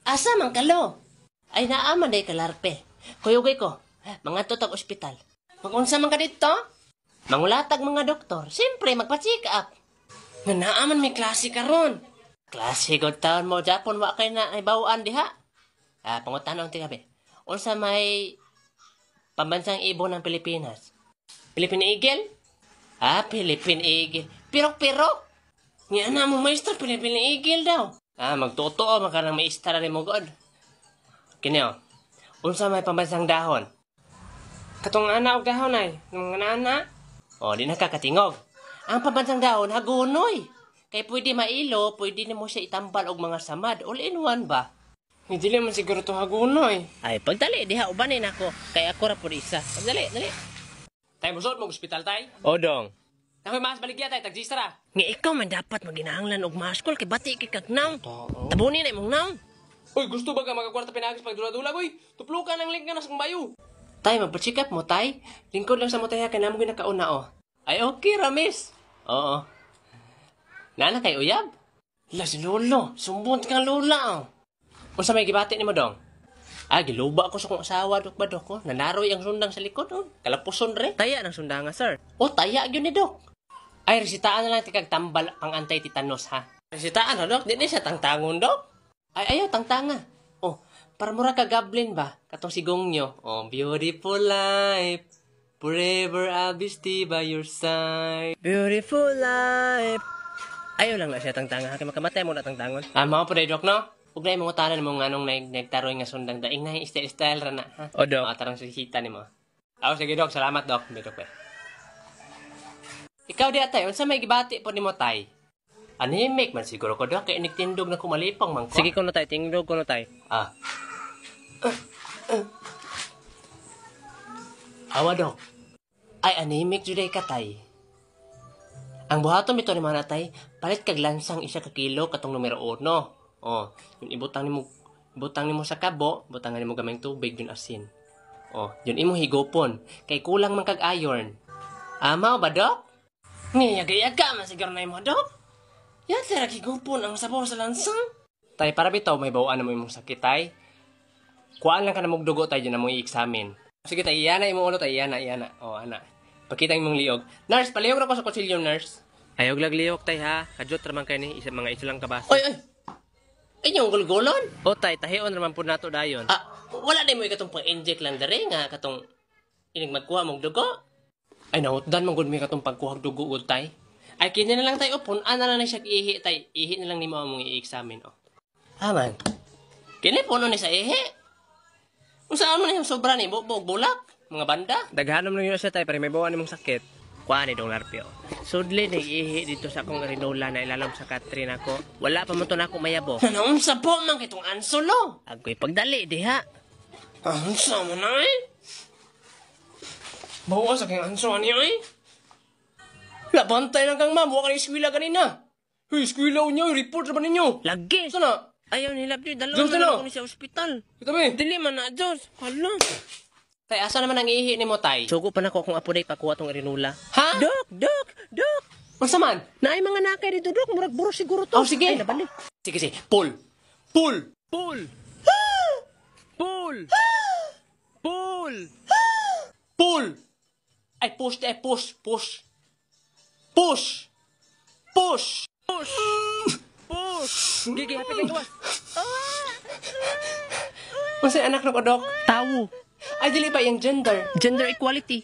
Asa man kalo? Ay naaman day kalarpe. Kuyugay ko, mga tutag ospital. Mag-unsa man ka dito? Mangulatag mga doktor. Siyempre, magpa-check up. Nga naaman may klase karon. Klase god taon mo, Japon, wa kay na ay bawaan diha. Pangutanong tingabi. Unsa may pambansang ibon ng Pilipinas? Philippine Eagle? Philippine Eagle. Pirok-pirok. Nga na mo maestro, Philippine Eagle daw. Magtotoo, makarang maestra rin mo god. Kinyo, unsa may pambansang dahon? Katong ana og dahon ay, nung ana. Di nakakatingog. Ang pambansang dahon, hagunoy. Kay pwede mailo, pwede na mo siya itambal og mga samad. All in one ba? Hindi man siguro to hagunoy. Ay, pagdali, diha, ubanin ako. Kaya ako ra po isa. Pagdali, dali. Tay, musod mo ospital, tay? Dong. Nakoy mas baligya, tay, tagsistra. Nga ikaw man dapat maginahanglan og maskol, kay bati kay kagnaw. Tabunin na imong naw. Uy, gusto ba ka magkakwarta pinagis pag dula-dula, boy? Tuplukan ang link nga na sa bayo. Tay, magpa-check up mo, tay. Lingkod lang sa mo, tay, kaya naman ko nakauna, Ay, okay, Ramis. Oo. Nana kay uyab? Si Lolo. Sumbon kang lola, Unsa may gibati ni mo, dong? Giluba ako sa kong asawa, dok ba, dok, Nanaroy ang sundang sa likod, Kalapuson, re. Taya ng sundanga, sir. Taya yun ni, dok. Ay, resitaan na lang tikag tambal pang anti-titanos, ha? Resitaan, dok? Di siya tangtangon, dok? Ay, ayaw, tangtanga. Para mura ka gablin ba? Katong sigong nyo. Beautiful life. Forever I'll be stay by your side. Beautiful life. Ayaw lang na siya tangtanga. Kaya makamatay mo na tangtangon. Mga po dok, no? Huwag na yung mga tanan mo nga nung nagtaroy nga sundang daing na style ra na, ha? Dok. Tarang sisita ni mo. Sige, dok. Salamat, dok. Dok, Ikaw di atay. Unsa may gibati po ni mo, tay? Anemic man siguro ko, dok. Kaya nagtindog na kumalipang man ko. Sige ko na, tay. Tindog ko na, tay. Awa, dok. Ay, anemic juday ka, tay. Ang buhaton bito ni mga tay, palit kag lansang isa ka kilo katong numero 1. Yun ibutang nimo sa kabo, butangan nimo gamay tubig, yun asin. Yun imo higopon, kay kulang man kag iron. Mao ba, dok? Ngiyag-yaga man siguro na imo, dok. Yan, tira higopon ang sabaw sa lansang. Tay, para bitaw, may bawaan na mo imong sakit, tay. Kuhaan lang ka na magdugo tayo dyan na mong i-examine. Sige tayo, iyana imong ulo tayo, iyana. Ana. Pakita imong liog. Nurse, palihog na ko sa kutsilyo, nurse. Ayog lag liog tayo, ha. Kadyot raman kayo ni mga isa lang kabasa. Ay! Ay, yung gulgulon? Tay, tahiyon raman po nato dayon. Wala na mo ikatong pang-inject lang dere nga, katong inig magkuha mong dugo. Ay, nautdan mong gud may katong pagkuha dugo, good tay. Ay, kini na lang tayo, punan na lang siya ihi, tay. Ihi na lang ni mo mong i-examine, man. Kini puno ni sa ihi. Kung saan mo na yung sobra ni bulak, mga banda. Daghanom lang yun siya tayo, pero may bawaan mong sakit. Kuha ni Dong Larpio. Sudli, nag-ihi dito sa akong rinola na ilalam sa Katrin ako. Wala pa mo to na ako mayabo. Nanaunsa po, man kitong ansolo. Agoy pagdali, diha. Ansa mo na Bawa sa kayong anso, ani Labantay lang kang ma'am, huwag ka na iskwila kanina. Iskwila niyo, report naman ninyo. Lagi. Sana? Ayaw nila, dalawa na ako ni sa ospital. Dili man na, Diyos. Hala. Tay, asa naman ang ihi ni mo, tay? Sugo pa na ko kung apo day pakuha tong rinula. Ha? Dok! Masa man? Naay mga nakay dito, Dok. Murag buro siguro to. Sige. Ay, nabali. Sige. Pull! Ay, push! Gigi, happy kayo ba? Masay anak na ko, Dok? Tawo. Ay, dili ba yung gender? Gender equality.